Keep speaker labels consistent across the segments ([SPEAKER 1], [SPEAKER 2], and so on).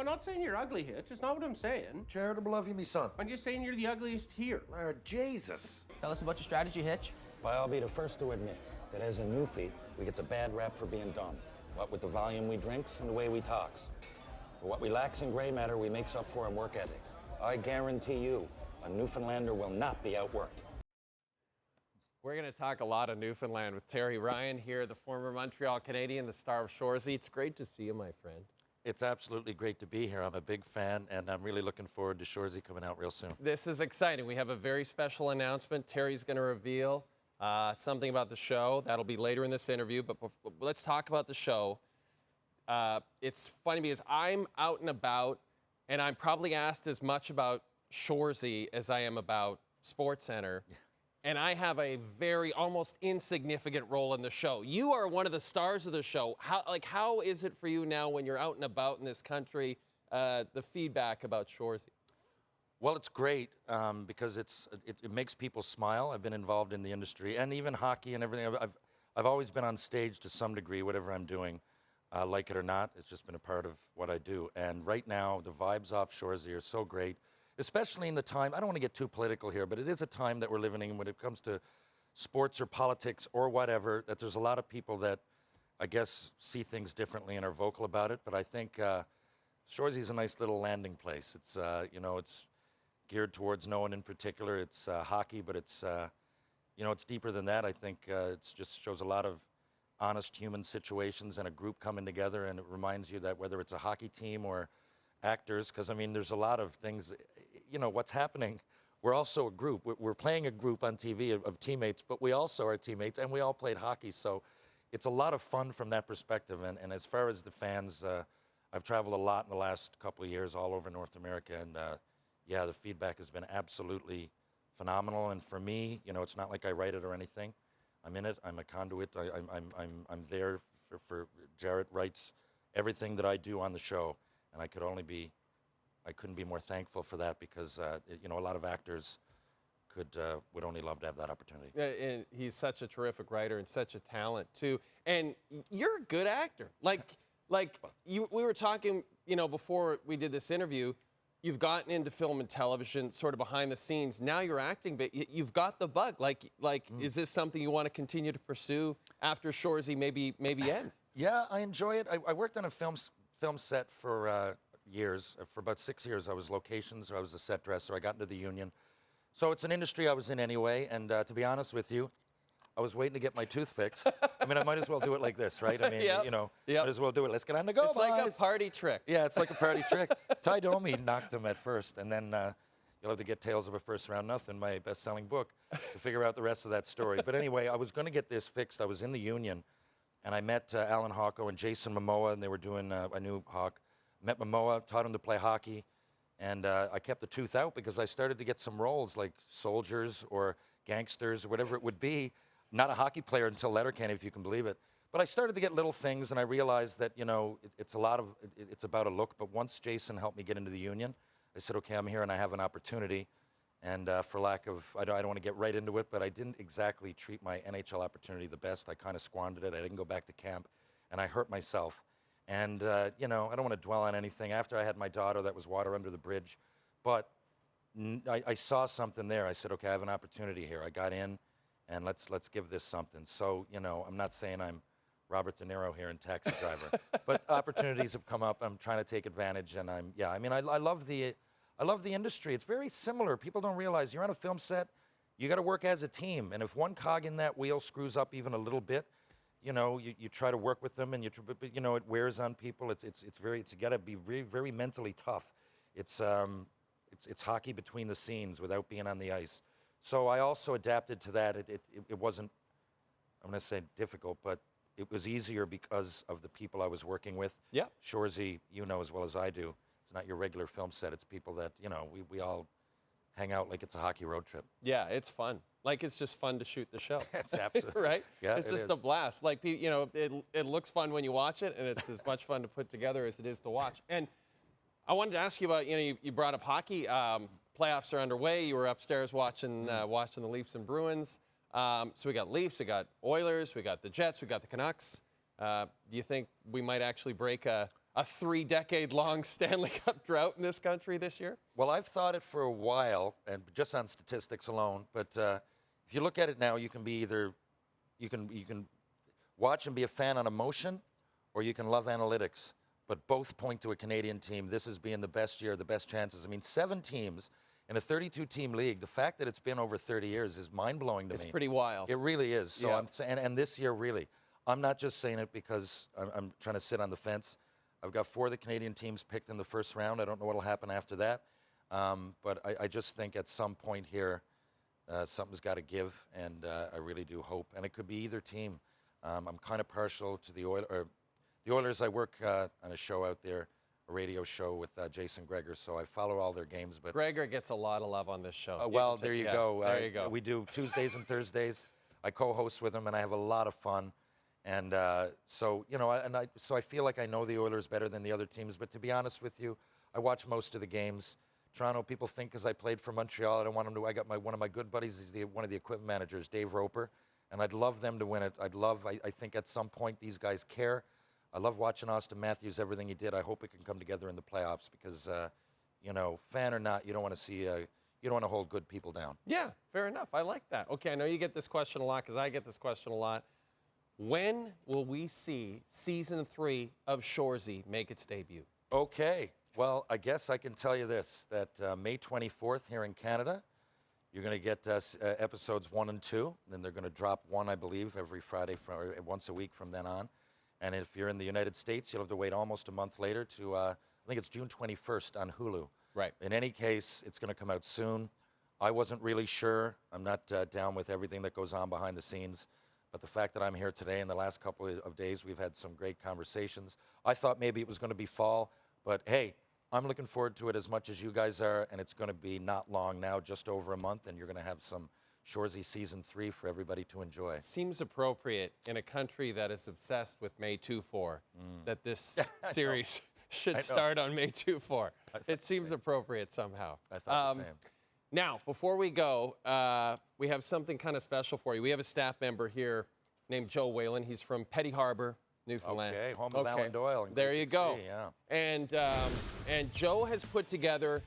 [SPEAKER 1] I'm not saying you're ugly, Hitch. It's not what I'm saying.
[SPEAKER 2] Charitable of you, me son.
[SPEAKER 1] I'm just saying you're the ugliest here.
[SPEAKER 2] Lord Jesus.
[SPEAKER 3] Tell us about your strategy, Hitch.
[SPEAKER 4] Well, I'll be the first to admit that as a new feet, we gets a bad rap for being dumb. What with the volume we drinks and the way we talks. For what we lacks in gray matter, we makes up for in work ethic. I guarantee you, a Newfoundlander will not be outworked.
[SPEAKER 5] We're going to talk a lot of Newfoundland with Terry Ryan here, the former Montreal Canadian, the star of Shoresy. It's great to see you, my friend.
[SPEAKER 6] It's absolutely great to be here. I'm a big fan, and I'm really looking forward to Shoresy coming out real soon.
[SPEAKER 5] This is exciting. We have a very special announcement. Terry's going to reveal something about the show. That'll be later in this interview, but let's talk about the show. It's funny because I'm out and about, and I'm probably asked as much about Shoresy as I am about SportsCenter. Yeah. And I have a very almost insignificant role in the show. You are one of the stars of the show. How is it for you now when you're out and about in this country, the feedback about Shoresy?
[SPEAKER 6] Well, it's great because it makes people smile. I've been involved in the industry and even hockey and everything. I've always been on stage to some degree, whatever I'm doing, like it or not. It's just been a part of what I do. And right now, the vibes off Shoresy are so great. Especially in the time, I don't want to get too political here, but it is a time that we're living in when it comes to sports or politics or whatever, that there's a lot of people that, I guess, see things differently and are vocal about it. But I think Shoresy is a nice little landing place. It's, it's geared towards no one in particular. It's hockey, but it's, it's deeper than that. I think it just shows a lot of honest human situations and a group coming together, and it reminds you that whether it's a hockey team or actors, because, I mean, there's a lot of things, what's happening. We're also a group. We're playing a group on TV of teammates, but we also are teammates, and we all played hockey, so it's a lot of fun from that perspective. And as far as the fans, I've traveled a lot in the last couple of years all over North America, and yeah, the feedback has been absolutely phenomenal. And for me, it's not like I write it or anything. I'm in it. I'm a conduit. I'm there for Jarrett writes everything that I do on the show. And I couldn't be more thankful for that because, a lot of actors would only love to have that opportunity.
[SPEAKER 5] And he's such a terrific writer and such a talent too. And you're a good actor. We were talking, before we did this interview, you've gotten into film and television sort of behind the scenes. Now you're acting, but you've got the bug. Is this something you want to continue to pursue after Shoresy maybe ends? Yeah,
[SPEAKER 6] I enjoy it. I worked on a film set for years. For about 6 years, I was locations, or I was a set dresser. I got into the union. So it's an industry I was in anyway, and to be honest with you, I was waiting to get my tooth fixed. I mean, I might as well do it like this, right? I mean, might as well do it. Let's get on the go,
[SPEAKER 5] It's
[SPEAKER 6] boys.
[SPEAKER 5] Like a party trick.
[SPEAKER 6] Yeah, it's like a party trick. Ty Domi knocked him at first, and then you'll have to get Tales of a First Round Nothing, my best-selling book, to figure out the rest of that story. But anyway, I was going to get this fixed. I was in the union, and I met Alan Hawko and Jason Momoa, and they were doing a new Hawk. Met Momoa, taught him to play hockey, and I kept the tooth out because I started to get some roles like soldiers or gangsters or whatever it would be. Not a hockey player until Letterkenny, if you can believe it. But I started to get little things, and I realized that, it's about a look. But once Jason helped me get into the union, I said, okay, I'm here and I have an opportunity. And for lack of, I don't want to get right into it, but I didn't exactly treat my NHL opportunity the best. I kind of squandered it. I didn't go back to camp, and I hurt myself. And, I don't want to dwell on anything. After I had my daughter, that was water under the bridge. But I saw something there. I said, okay, I have an opportunity here. I got in, and let's give this something. So, I'm not saying I'm Robert De Niro here in Taxi Driver, but opportunities have come up. I'm trying to take advantage, and I love the industry. It's very similar. People don't realize you're on a film set, you got to work as a team, and if one cog in that wheel screws up even a little bit, you try to work with them, and it wears on people. It's got to be very, very mentally tough. It's hockey between the scenes without being on the ice. So I also adapted to that. It wasn't, I'm going to say difficult, but it was easier because of the people I was working with.
[SPEAKER 5] Yeah.
[SPEAKER 6] Shoresy, as well as I do, it's not your regular film set. It's people that, we all hang out like it's a hockey road trip.
[SPEAKER 5] Yeah, it's fun. It's just fun to shoot the show.
[SPEAKER 6] It's absolutely
[SPEAKER 5] right.
[SPEAKER 6] Yeah,
[SPEAKER 5] it's just a blast. It looks fun when you watch it, and it's as much fun to put together as it is to watch. And I wanted to ask you about, you brought up hockey. Playoffs are underway. You were upstairs watching the Leafs and Bruins. So we got Leafs, we got Oilers, we got the Jets, we got the Canucks. Do you think we might actually break a a 3-decade-long Stanley Cup drought in this country this year?
[SPEAKER 6] Well, I've thought it for a while, and just on statistics alone. But if you look at it now, you can be either you can watch and be a fan on emotion, or you can love analytics. But both point to a Canadian team. This has been the best year, the best chances. I mean, 7 teams in a 32-team league. The fact that it's been over 30 years is mind-blowing to me.
[SPEAKER 5] It's pretty wild.
[SPEAKER 6] It really is. So
[SPEAKER 5] Yeah.
[SPEAKER 6] and this year, really, I'm not just saying it because I'm trying to sit on the fence. I've got 4 of the Canadian teams picked in the first round. I don't know what will happen after that. But I just think at some point here, something's got to give, and I really do hope. And it could be either team. I'm kind of partial to the Oilers. The Oilers, I work on a show out there, a radio show with Jason Gregor, so I follow all their games. But
[SPEAKER 5] Gregor gets a lot of love on this show.
[SPEAKER 6] well, there you go.
[SPEAKER 5] There you go.
[SPEAKER 6] We do Tuesdays and Thursdays. I co-host with him, and I have a lot of fun. And so, you know, so I feel like I know the Oilers better than the other teams. But to be honest with you, I watch most of the games. Toronto, people think because I played for Montreal, I don't want them to. I got one of my good buddies. He's one of the equipment managers, Dave Roper, and I'd love them to win it. I think at some point these guys care. I love watching Austin Matthews, everything he did. I hope it can come together in the playoffs because, you know, fan or not, you don't want to see, you don't want to hold good people down.
[SPEAKER 5] Yeah, fair enough. I like that. Okay, I know you get this question a lot because I get this question a lot. When will we see season 3 of Shoresy make its debut?
[SPEAKER 6] Okay. Well, I guess I can tell you this, that May 24th here in Canada, you're going to get episodes 1 and 2. Then they're going to drop one, I believe, every Friday, once a week from then on. And if you're in the United States, you'll have to wait almost a month later to, I think it's June 21st on Hulu.
[SPEAKER 5] Right.
[SPEAKER 6] In any case, it's going to come out soon. I wasn't really sure. I'm not down with everything that goes on behind the scenes. But the fact that I'm here today, in the last couple of days, we've had some great conversations. I thought maybe it was going to be fall. But, hey, I'm looking forward to it as much as you guys are. And it's going to be not long now, just over a month. And you're going to have some Shoresy Season 3 for everybody to enjoy.
[SPEAKER 5] Seems appropriate in a country that is obsessed with May 2-4 that this series should start on May 2-4. It seems appropriate somehow.
[SPEAKER 6] I thought the same.
[SPEAKER 5] Now, before we go, we have something kind of special for you. We have a staff member here named Joe Whalen. He's from Petty Harbor, Newfoundland.
[SPEAKER 6] Okay, home of Alan Doyle.
[SPEAKER 5] There you go.
[SPEAKER 6] See, yeah.
[SPEAKER 5] And Joe has put together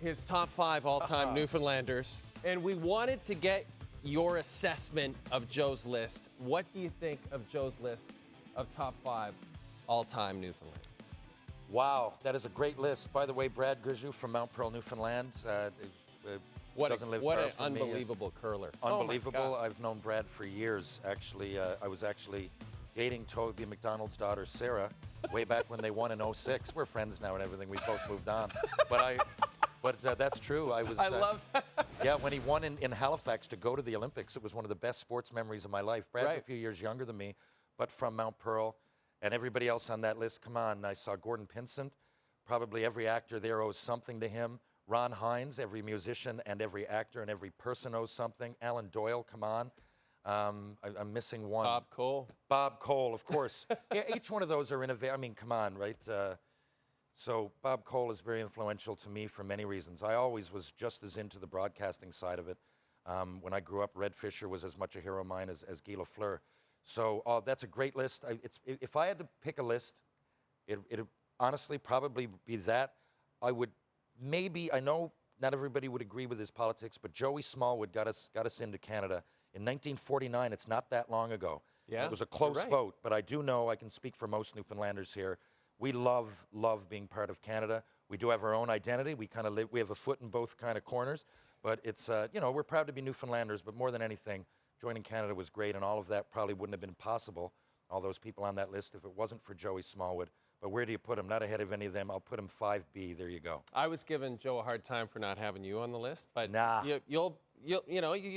[SPEAKER 5] his top 5 all-time Newfoundlanders. And we wanted to get your assessment of Joe's list. What do you think of Joe's list of top 5 all-time Newfoundland?
[SPEAKER 6] Wow, that is a great list. By the way, Brad Gurju from Mount Pearl, Newfoundland, doesn't live
[SPEAKER 5] what
[SPEAKER 6] far
[SPEAKER 5] an
[SPEAKER 6] from me.
[SPEAKER 5] unbelievable curler.
[SPEAKER 6] Unbelievable.
[SPEAKER 5] Oh my God.
[SPEAKER 6] I've known Brad for years. Actually, I was actually dating Toby McDonald's daughter, Sarah, way back when they won in 06. We're friends now and everything. We both moved on. But that's true. I
[SPEAKER 5] love that.
[SPEAKER 6] Yeah, when he won in Halifax to go to the Olympics, it was one of the best sports memories of my life. Brad's a few years younger than me, but from Mount Pearl. And everybody else on that list, come on. I saw Gordon Pinsent. Probably every actor there owes something to him. Ron Hines, every musician and every actor and every person owes something. Alan Doyle, come on. I'm missing one.
[SPEAKER 5] Bob Cole.
[SPEAKER 6] Bob Cole, of course. Yeah, each one of those are innovative. I mean, come on, right? So Bob Cole is very influential to me for many reasons. I always was just as into the broadcasting side of it. When I grew up, Red Fisher was as much a hero of mine as Guy Lafleur. So that's a great list. If I had to pick a list, it'd honestly probably be that. I would maybe, I know not everybody would agree with his politics, but Joey Smallwood got us into Canada in 1949. It's not that long ago.
[SPEAKER 5] Yeah,
[SPEAKER 6] it was a close vote, but I do know, I can speak for most Newfoundlanders here, we love being part of Canada. We do have our own identity. We kind of live, we have a foot in both kind of corners, but it's, you know, we're proud to be Newfoundlanders, but more than anything, joining Canada was great, and all of that probably wouldn't have been possible, all those people on that list, if it wasn't for Joey Smallwood. But where do you put him? Not ahead of any of them. I'll put him 5B. There you go.
[SPEAKER 5] I was giving Joe a hard time for not having you on the list, but
[SPEAKER 6] nah.
[SPEAKER 5] you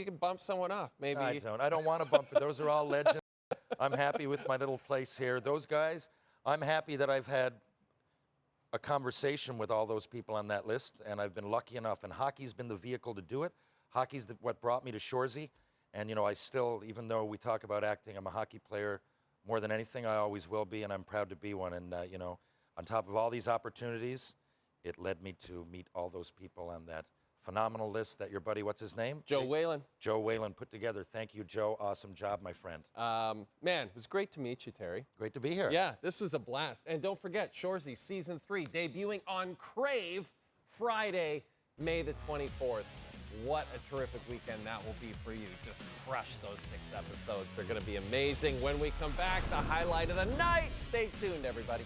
[SPEAKER 5] can bump someone off. Maybe.
[SPEAKER 6] I don't want to bump it. Those are all legends. I'm happy with my little place here. Those guys, I'm happy that I've had a conversation with all those people on that list, and I've been lucky enough. And hockey's been the vehicle to do it. Hockey's what brought me to Shoresy. And, you know, I still, even though we talk about acting, I'm a hockey player more than anything. I always will be, and I'm proud to be one. And, you know, on top of all these opportunities, it led me to meet all those people on that phenomenal list that your buddy, what's his name?
[SPEAKER 5] Joe Whalen.
[SPEAKER 6] Joe Whalen put together. Thank you, Joe. Awesome job, my friend.
[SPEAKER 5] Man, it was great to meet you, Terry.
[SPEAKER 6] Great to be here.
[SPEAKER 5] Yeah, this was a blast. And don't forget, Shoresy Season 3 debuting on Crave Friday, May the 24th. What a terrific weekend that will be for you. Just crush those 6 episodes. They're going to be amazing. When we come back, the highlight of the night. Stay tuned, everybody.